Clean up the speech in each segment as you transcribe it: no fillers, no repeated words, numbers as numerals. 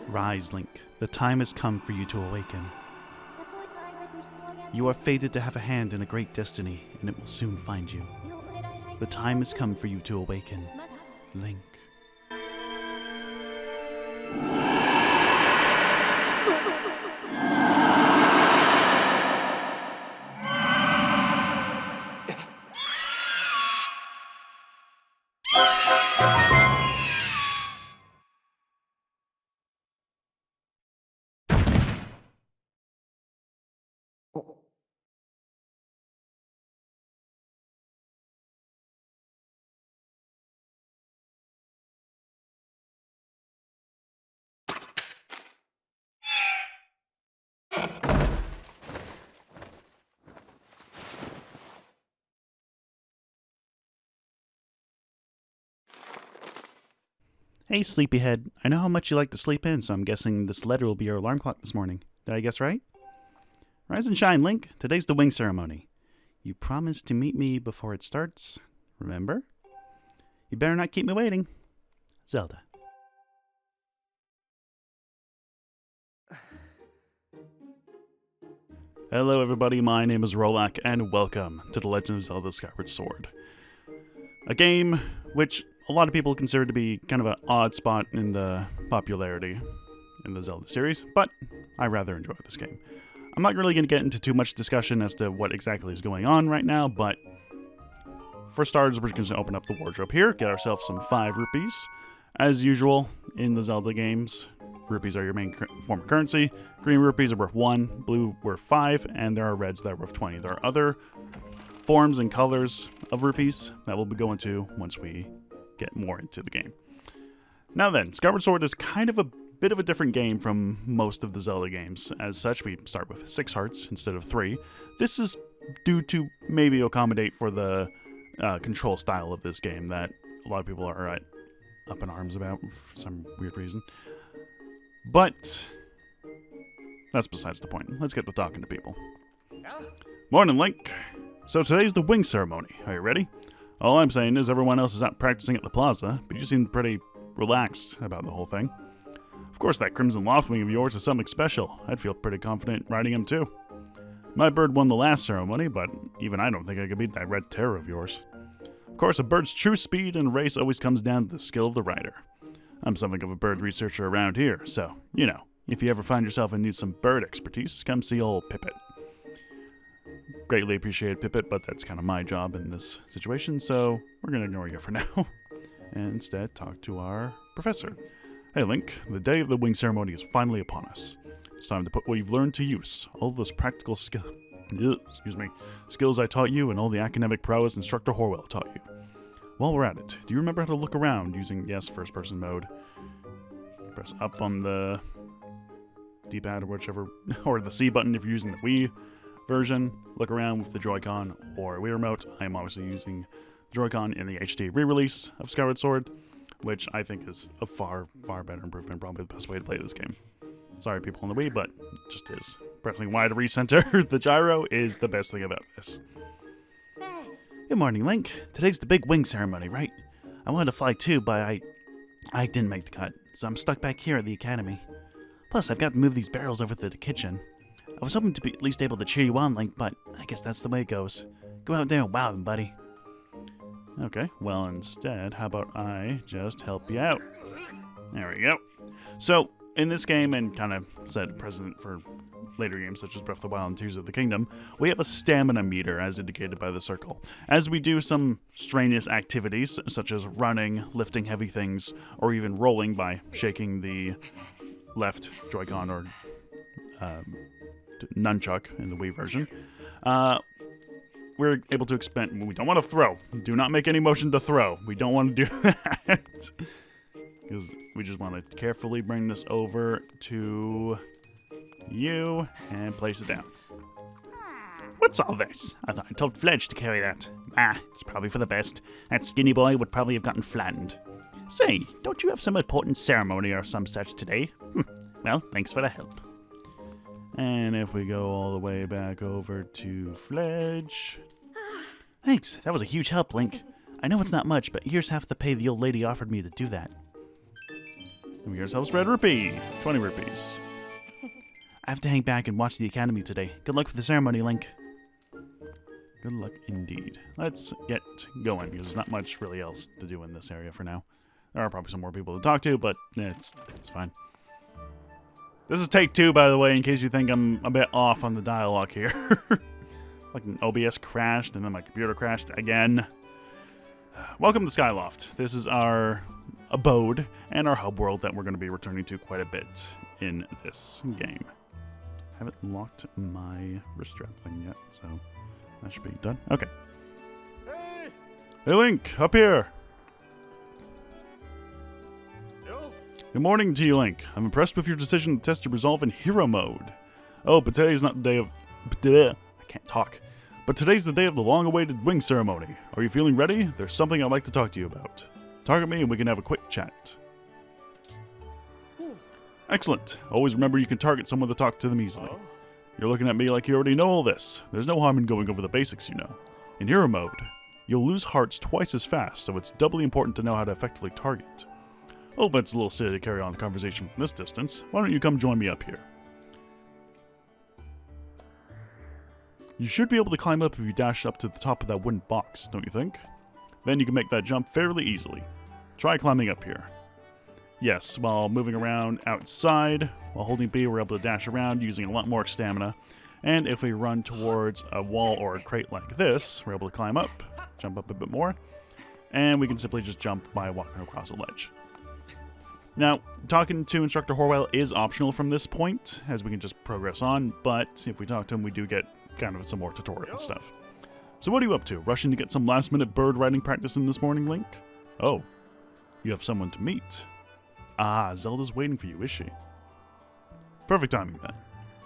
Rise, Link. The time has come for you to awaken. You are fated to have a hand in a great destiny, and it will soon find you. The time has come for you to awaken, Link. Hey, sleepyhead. I know how much you like to sleep in, so I'm guessing this letter will be your alarm clock this morning. Did I guess right? Rise and shine, Link. Today's the wing ceremony. You promised to meet me before it starts, remember? You better not keep me waiting. Zelda. Hello everybody, my name is Rolak, and welcome to The Legend of Zelda Skyward Sword. A game which a lot of people consider to be kind of an odd spot in the popularity in the Zelda series, but I rather enjoy this game. I'm not really going to get into too much discussion as to what exactly is going on right now, but for starters, we're just going to open up the wardrobe here, get ourselves some 5 rupees. As usual in the Zelda games, rupees are your main form of currency. Green rupees are worth 1, blue worth 5, and there are reds that are worth 20. There are other forms and colors of rupees that we'll be going to once we get more into the game. Now then, Skyward Sword is kind of a bit of a different game from most of the Zelda games. As such, we start with 6 hearts instead of 3. This is due to maybe accommodate for the control style of this game that a lot of people are up in arms about for some weird reason. But that's besides the point. Let's get to talking to people. Morning, Link. So today's the wing ceremony. Are you ready? All I'm saying is everyone else is out practicing at the plaza, but you seem pretty relaxed about the whole thing. Of course, that Crimson Loft wing of yours is something special. I'd feel pretty confident riding him too. My bird won the last ceremony, but even I don't think I could beat that red terror of yours. Of course, a bird's true speed in a race always comes down to the skill of the rider. I'm something of a bird researcher around here, so, you know, if you ever find yourself in need some bird expertise, come see old Pippet. Greatly appreciated, Pippet, but that's kind of my job in this situation, so we're going to ignore you for now. And instead talk to our professor. Hey Link, the day of the wing ceremony is finally upon us. It's time to put what you've learned to use. All those practical skills I taught you and all the academic prowess Instructor Horwell taught you. While we're at it, do you remember how to look around using, yes, first-person mode? Press up on the D-pad or whichever, or the C button if you're using the Wii version. Look around with the Joy-Con or Wii Remote. I'm obviously using the Joy-Con in the HD re-release of Skyward Sword, which I think is a far, far better improvement, probably the best way to play this game. Sorry, people on the Wii, but it just is. Pressing Y to recenter the gyro is the best thing about this. Good morning, Link. Today's the big wing ceremony, right? I wanted to fly too, but I didn't make the cut, so I'm stuck back here at the academy. Plus, I've got to move these barrels over to the kitchen. I was hoping to be at least able to cheer you on, Link, but I guess that's the way it goes. Go out there and wow them, buddy. Okay, well, instead, how about I just help you out? There we go. So, in this game, and kind of set precedent for later games such as Breath of the Wild and Tears of the Kingdom, we have a stamina meter as indicated by the circle. As we do some strenuous activities, such as running, lifting heavy things, or even rolling by shaking the left Joy-Con or nunchuck in the Wii version, we're able to expend... We don't want to throw. Do not make any motion to throw. We don't want to do that. Because we just want to carefully bring this over to you and place it down. What's all this? I thought I told Fledge to carry that. It's probably for the best. That skinny boy would probably have gotten flattened. Say, don't you have some important ceremony or some such today? Well, thanks for the help. And if we go all the way back over to Fledge... Thanks, that was a huge help, Link. I know it's not much, but here's half the pay the old lady offered me to do that. And we get ourselves red rupee. 20 rupees. I have to hang back and watch the academy today. Good luck for the ceremony, Link. Good luck indeed. Let's get going, because there's not much really else to do in this area for now. There are probably some more people to talk to, but it's fine. This is take 2, by the way, in case you think I'm a bit off on the dialogue here. Like an OBS crashed, and then my computer crashed again. Welcome to Skyloft. This is our abode and our hub world that we're going to be returning to quite a bit in this game. I haven't locked my wrist strap thing yet, so that should be done. Okay. Hey, Link, up here. Good morning to you, Link. I'm impressed with your decision to test your resolve in hero mode. Oh, but today's not the day of... I can't talk. But today's the day of the long-awaited wing ceremony. Are you feeling ready? There's something I'd like to talk to you about. Target me and we can have a quick chat. Excellent. Always remember you can target someone to talk to them easily. You're looking at me like you already know all this. There's no harm in going over the basics, you know. In hero mode, you'll lose hearts twice as fast, so it's doubly important to know how to effectively target. Oh, but it's a little silly to carry on the conversation from this distance. Why don't you come join me up here? You should be able to climb up if you dash up to the top of that wooden box, don't you think? Then you can make that jump fairly easily. Try climbing up here. Yes, while moving around outside, while holding B, we're able to dash around using a lot more stamina. And if we run towards a wall or a crate like this, we're able to climb up, jump up a bit more, and we can simply just jump by walking across a ledge. Now, talking to Instructor Horwell is optional from this point, as we can just progress on, but if we talk to him, we do get kind of some more tutorial stuff. So what are you up to? Rushing to get some last-minute bird riding practice in this morning, Link? Oh, you have someone to meet. Ah, Zelda's waiting for you, is she? Perfect timing, then.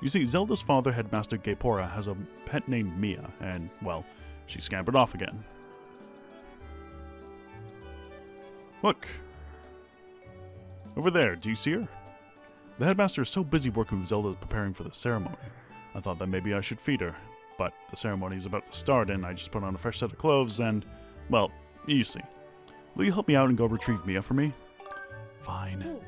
You see, Zelda's father, Headmaster Gaepora, has a pet named Mia, and, well, she scampered off again. Look. Over there, do you see her? The Headmaster is so busy working with Zelda preparing for the ceremony. I thought that maybe I should feed her, but the ceremony is about to start and I just put on a fresh set of clothes and, well, you see. Will you help me out and go retrieve Mia for me? Fine.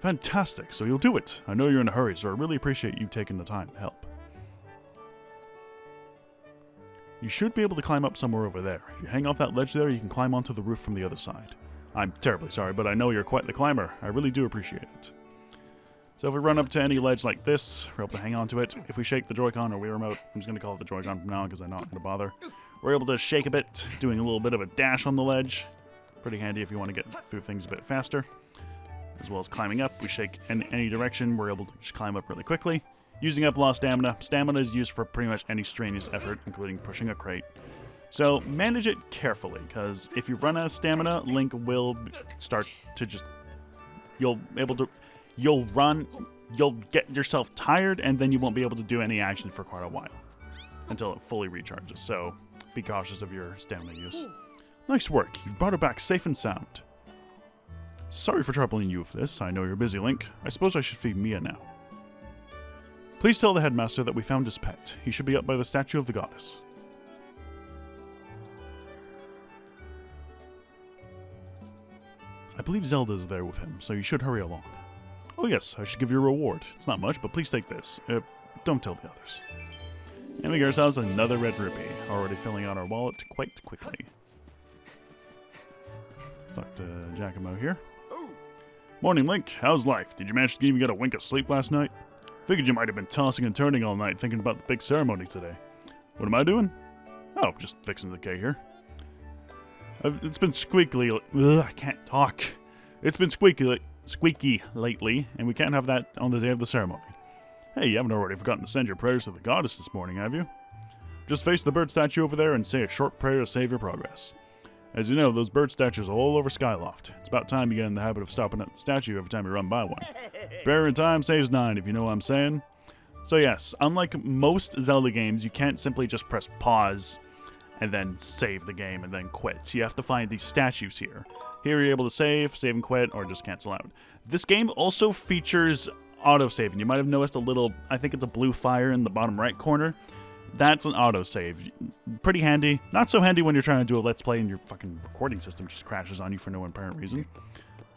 Fantastic, so you'll do it. I know you're in a hurry, so I really appreciate you taking the time to help. You should be able to climb up somewhere over there. If you hang off that ledge there, you can climb onto the roof from the other side. I'm terribly sorry, but I know you're quite the climber. I really do appreciate it. So if we run up to any ledge like this, we're able to hang on to it. If we shake the Joy-Con or Wii Remote, I'm just going to call it the Joy-Con from now on because I'm not going to bother. We're able to shake a bit, doing a little bit of a dash on the ledge. Pretty handy if you want to get through things a bit faster. As well as climbing up, we shake in any direction. We're able to just climb up really quickly. Using up lost stamina. Stamina is used for pretty much any strenuous effort, including pushing a crate. So manage it carefully, because if you run out of stamina, Link will start to just... You'll run, you'll get yourself tired, and then you won't be able to do any action for quite a while until it fully recharges. So be cautious of your stamina use. Nice work. You've brought her back safe and sound. Sorry for troubling you with this. I know you're busy, Link. I suppose I should feed Mia now. Please tell the Headmaster that we found his pet. He should be up by the statue of the goddess. I believe Zelda is there with him, so you should hurry along. Oh yes, I should give you a reward. It's not much, but please take this. Don't tell the others. And we get ourselves another red rupee, already filling out our wallet quite quickly. Talk to Giacomo here. Morning, Link. How's life? Did you manage to even get a wink of sleep last night? Figured you might have been tossing and turning all night thinking about the big ceremony today. What am I doing? Oh, just fixing the cake here. It's been squeaky. Ugh, I can't talk. It's been squeaky lately, and we can't have that on the day of the ceremony. Hey, you haven't already forgotten to send your prayers to the goddess this morning, have you? Just face the bird statue over there and say a short prayer to save your progress. As you know, those bird statues are all over Skyloft. It's about time you get in the habit of stopping at the statue every time you run by one. Prayer in time saves 9, if you know what I'm saying. So yes, unlike most Zelda games, you can't simply just press pause and then save the game and then quit. You have to find these statues here. Here you're able to save and quit, or just cancel out. This game also features autosave, and you might have noticed a little, I think it's a blue fire in the bottom right corner. That's an autosave. Pretty handy. Not so handy when you're trying to do a Let's Play and your fucking recording system just crashes on you for no apparent reason.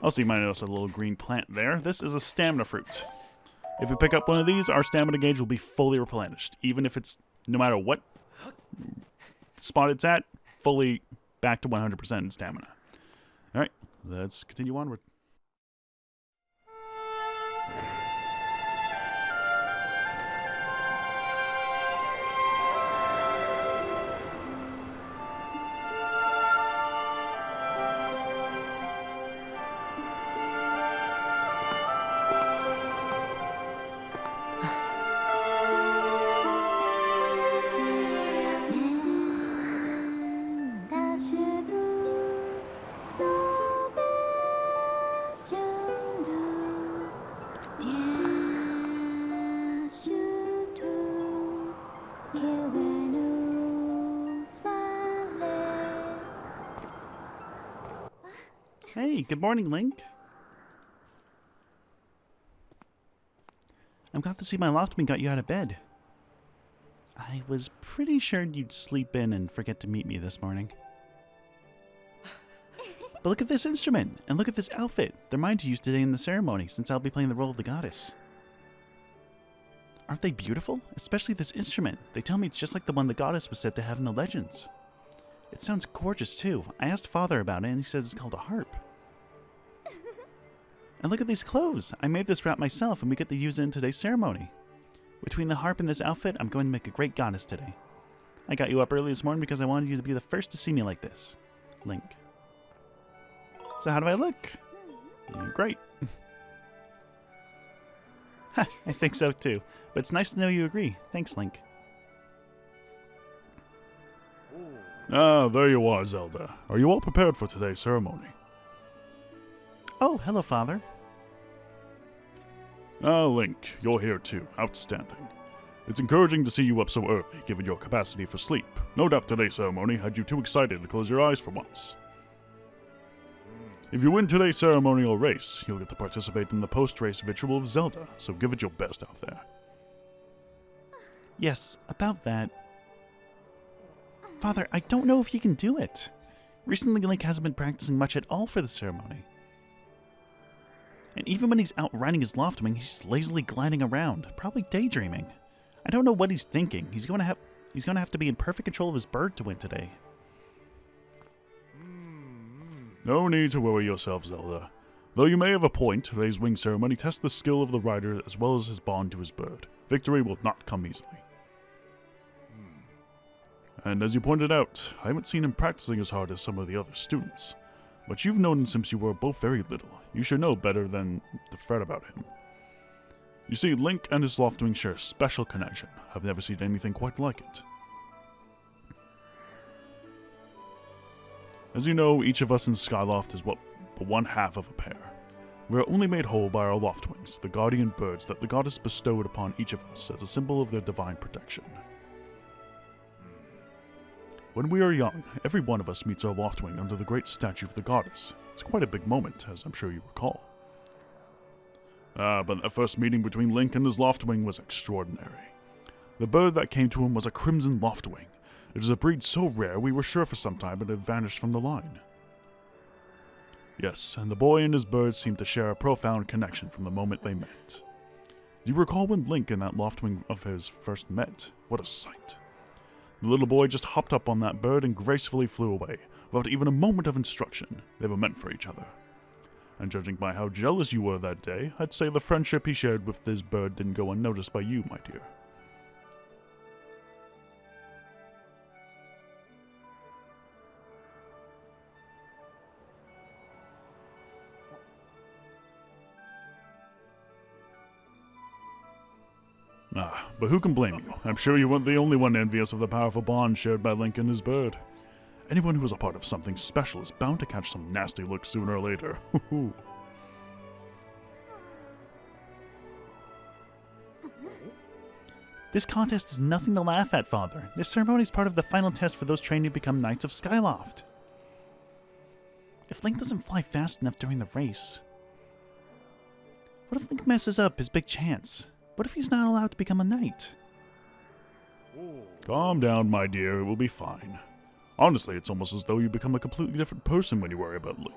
Also, you might notice a little green plant there. This is a stamina fruit. If we pick up one of these, our stamina gauge will be fully replenished. Even if it's, no matter what spot it's at, fully back to 100% in stamina. Alright, let's continue onward. Hey, good morning, Link. I'm glad to see my Loftwing got you out of bed. I was pretty sure you'd sleep in and forget to meet me this morning. But look at this instrument, and look at this outfit. They're mine to use today in the ceremony, since I'll be playing the role of the goddess. Aren't they beautiful? Especially this instrument. They tell me it's just like the one the goddess was said to have in the legends. It sounds gorgeous, too. I asked Father about it, and he says it's called a harp. And look at these clothes. I made this wrap myself, and we get to use it in today's ceremony. Between the harp and this outfit, I'm going to make a great goddess today. I got you up early this morning because I wanted you to be the first to see me like this. Link. So how do I look? Great. Ha, I think so too. But it's nice to know you agree. Thanks, Link. Ah, there you are, Zelda. Are you all prepared for today's ceremony? Oh, hello, Father. Ah, Link, you're here too. Outstanding. It's encouraging to see you up so early, given your capacity for sleep. No doubt today's ceremony had you too excited to close your eyes for once. If you win today's ceremonial race, you'll get to participate in the post-race ritual of Zelda, so give it your best out there. Yes, about that. Father, I don't know if he can do it. Recently, Link hasn't been practicing much at all for the ceremony. And even when he's out riding his Loftwing, he's lazily gliding around, probably daydreaming. I don't know what he's thinking. He's going to have to be in perfect control of his bird to win today. No need to worry yourself, Zelda. Though you may have a point, today's wing ceremony tests the skill of the rider as well as his bond to his bird. Victory will not come easily. And as you pointed out, I haven't seen him practicing as hard as some of the other students. But you've known him since you were both very little. You should know better than to fret about him. You see, Link and his Loftwing share a special connection. I've never seen anything quite like it. As you know, each of us in Skyloft is but one half of a pair. We are only made whole by our Loftwings, the guardian birds that the goddess bestowed upon each of us as a symbol of their divine protection. When we are young, every one of us meets our Loftwing under the great statue of the goddess. It's quite a big moment, as I'm sure you recall. But the first meeting between Link and his Loftwing was extraordinary. The bird that came to him was a crimson Loftwing. It is a breed so rare we were sure for some time it had vanished from the line. Yes, and the boy and his bird seemed to share a profound connection from the moment they met. Do you recall when Link and that Loftwing of his first met? What a sight. The little boy just hopped up on that bird and gracefully flew away, without even a moment of instruction. They were meant for each other. And judging by how jealous you were that day, I'd say the friendship he shared with this bird didn't go unnoticed by you, my dear. But who can blame you? I'm sure you weren't the only one envious of the powerful bond shared by Link and his bird. Anyone who is a part of something special is bound to catch some nasty looks sooner or later. This contest is nothing to laugh at, Father. This ceremony is part of the final test for those trained to become Knights of Skyloft. If Link doesn't fly fast enough during the race, what if Link messes up his big chance? What if he's not allowed to become a knight? Calm down, my dear. It will be fine. Honestly, it's almost as though you become a completely different person when you worry about Link.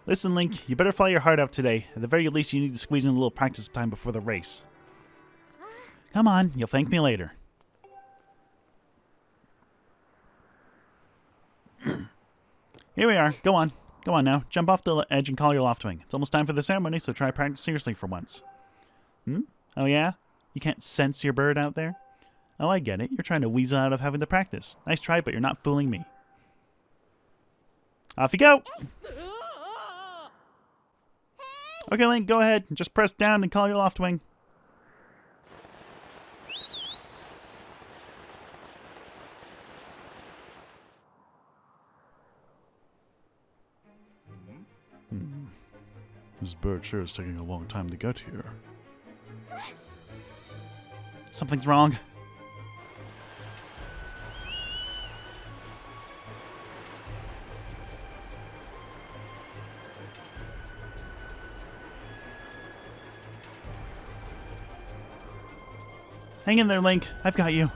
Listen, Link, you better fly your heart out today. At the very least, you need to squeeze in a little practice time before the race. Come on, you'll thank me later. Here we are. Go on. Go on now. Jump off the edge and call your Loftwing. It's almost time for the ceremony, so try practice seriously for once. Oh yeah? You can't sense your bird out there? Oh, I get it. You're trying to weasel out of having to practice. Nice try, but you're not fooling me. Off you go! Okay, Link, go ahead. Just press down and call your Loftwing. This bird sure is taking a long time to get here. Something's wrong. Hang in there, Link. I've got you.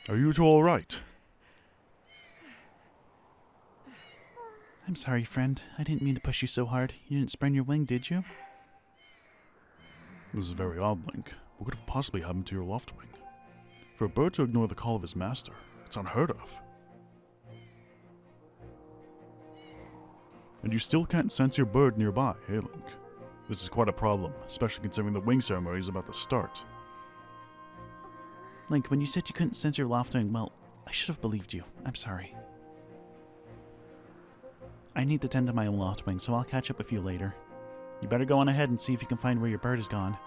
Are you two all right? I'm sorry, friend. I didn't mean to push you so hard. You didn't sprain your wing, did you? This is very odd, Link. What could have possibly happened to your Loftwing? For a bird to ignore the call of his master, it's unheard of. And you still can't sense your bird nearby, hey Link? This is quite a problem, especially considering the wing ceremony is about to start. Link, when you said you couldn't sense your Loftwing, well, I should have believed you. I'm sorry. I need to tend to my own Loftwing, so I'll catch up with you later. You better go on ahead and see if you can find where your bird is gone.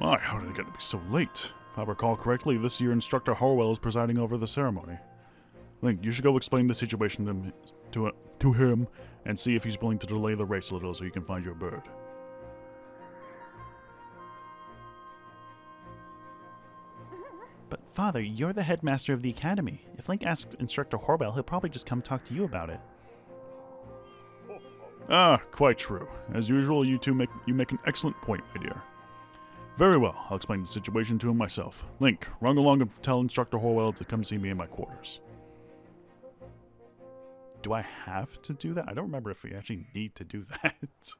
My, how did it get to be so late? If I recall correctly, this year Instructor Harwell is presiding over the ceremony. Link, you should go explain the situation to him and see if he's willing to delay the race a little so you can find your bird. But Father, you're the headmaster of the academy. If Link asks Instructor Harwell, he'll probably just come talk to you about it. Ah, quite true. As usual, you two make an excellent point, my dear. Very well, I'll explain the situation to him myself. Link, run along and tell Instructor Harwell to come see me in my quarters. Do I have to do that? I don't remember if we actually need to do that.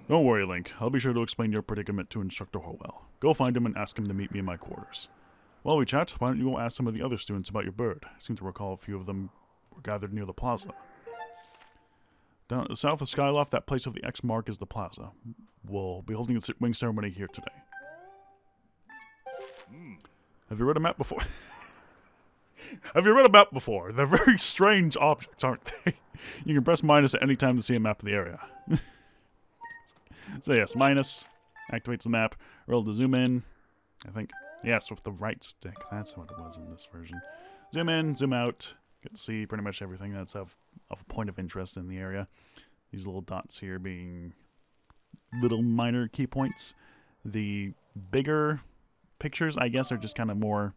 Don't worry, Link. I'll be sure to explain your predicament to Instructor Harwell. Go find him and ask him to meet me in my quarters. While we chat, why don't you go ask some of the other students about your bird? I seem to recall a few of them were gathered near the plaza. Down at the south of Skyloft, that place of the X mark is the plaza. We'll be holding a wing ceremony here today. Have you read a map before? Have you read a map before? They're very strange objects, aren't they? You can press minus at any time to see a map of the area. So yes, minus activates the map. Roll to zoom in. I think, yes, with the right stick. That's what it was in this version. Zoom in, zoom out. Get to see pretty much everything that's of a point of interest in the area. These little dots here being little minor key points. The bigger pictures, I guess, are just kind of more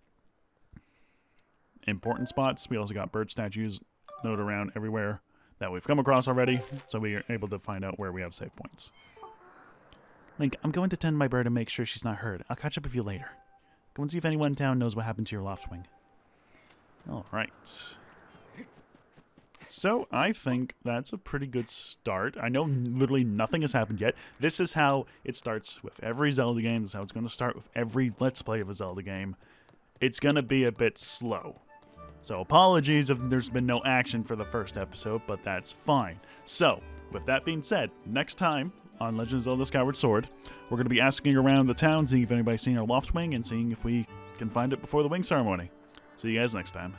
important spots. We also got bird statues noted around everywhere that we've come across already, so we are able to find out where we have save points. Link, I'm going to tend my bird and make sure she's not hurt. I'll catch up with you later. Go and see if anyone in town knows what happened to your Loftwing. Alright. So, I think that's a pretty good start. I know literally nothing has happened yet. This is how it starts with every Zelda game. This is how it's going to start with every Let's Play of a Zelda game. It's going to be a bit slow. So, apologies if there's been no action for the first episode, but that's fine. So, with that being said, next time on Legend of Zelda Skyward Sword, we're going to be asking around the town, seeing if anybody's seen our Loftwing, and seeing if we can find it before the wing ceremony. See you guys next time.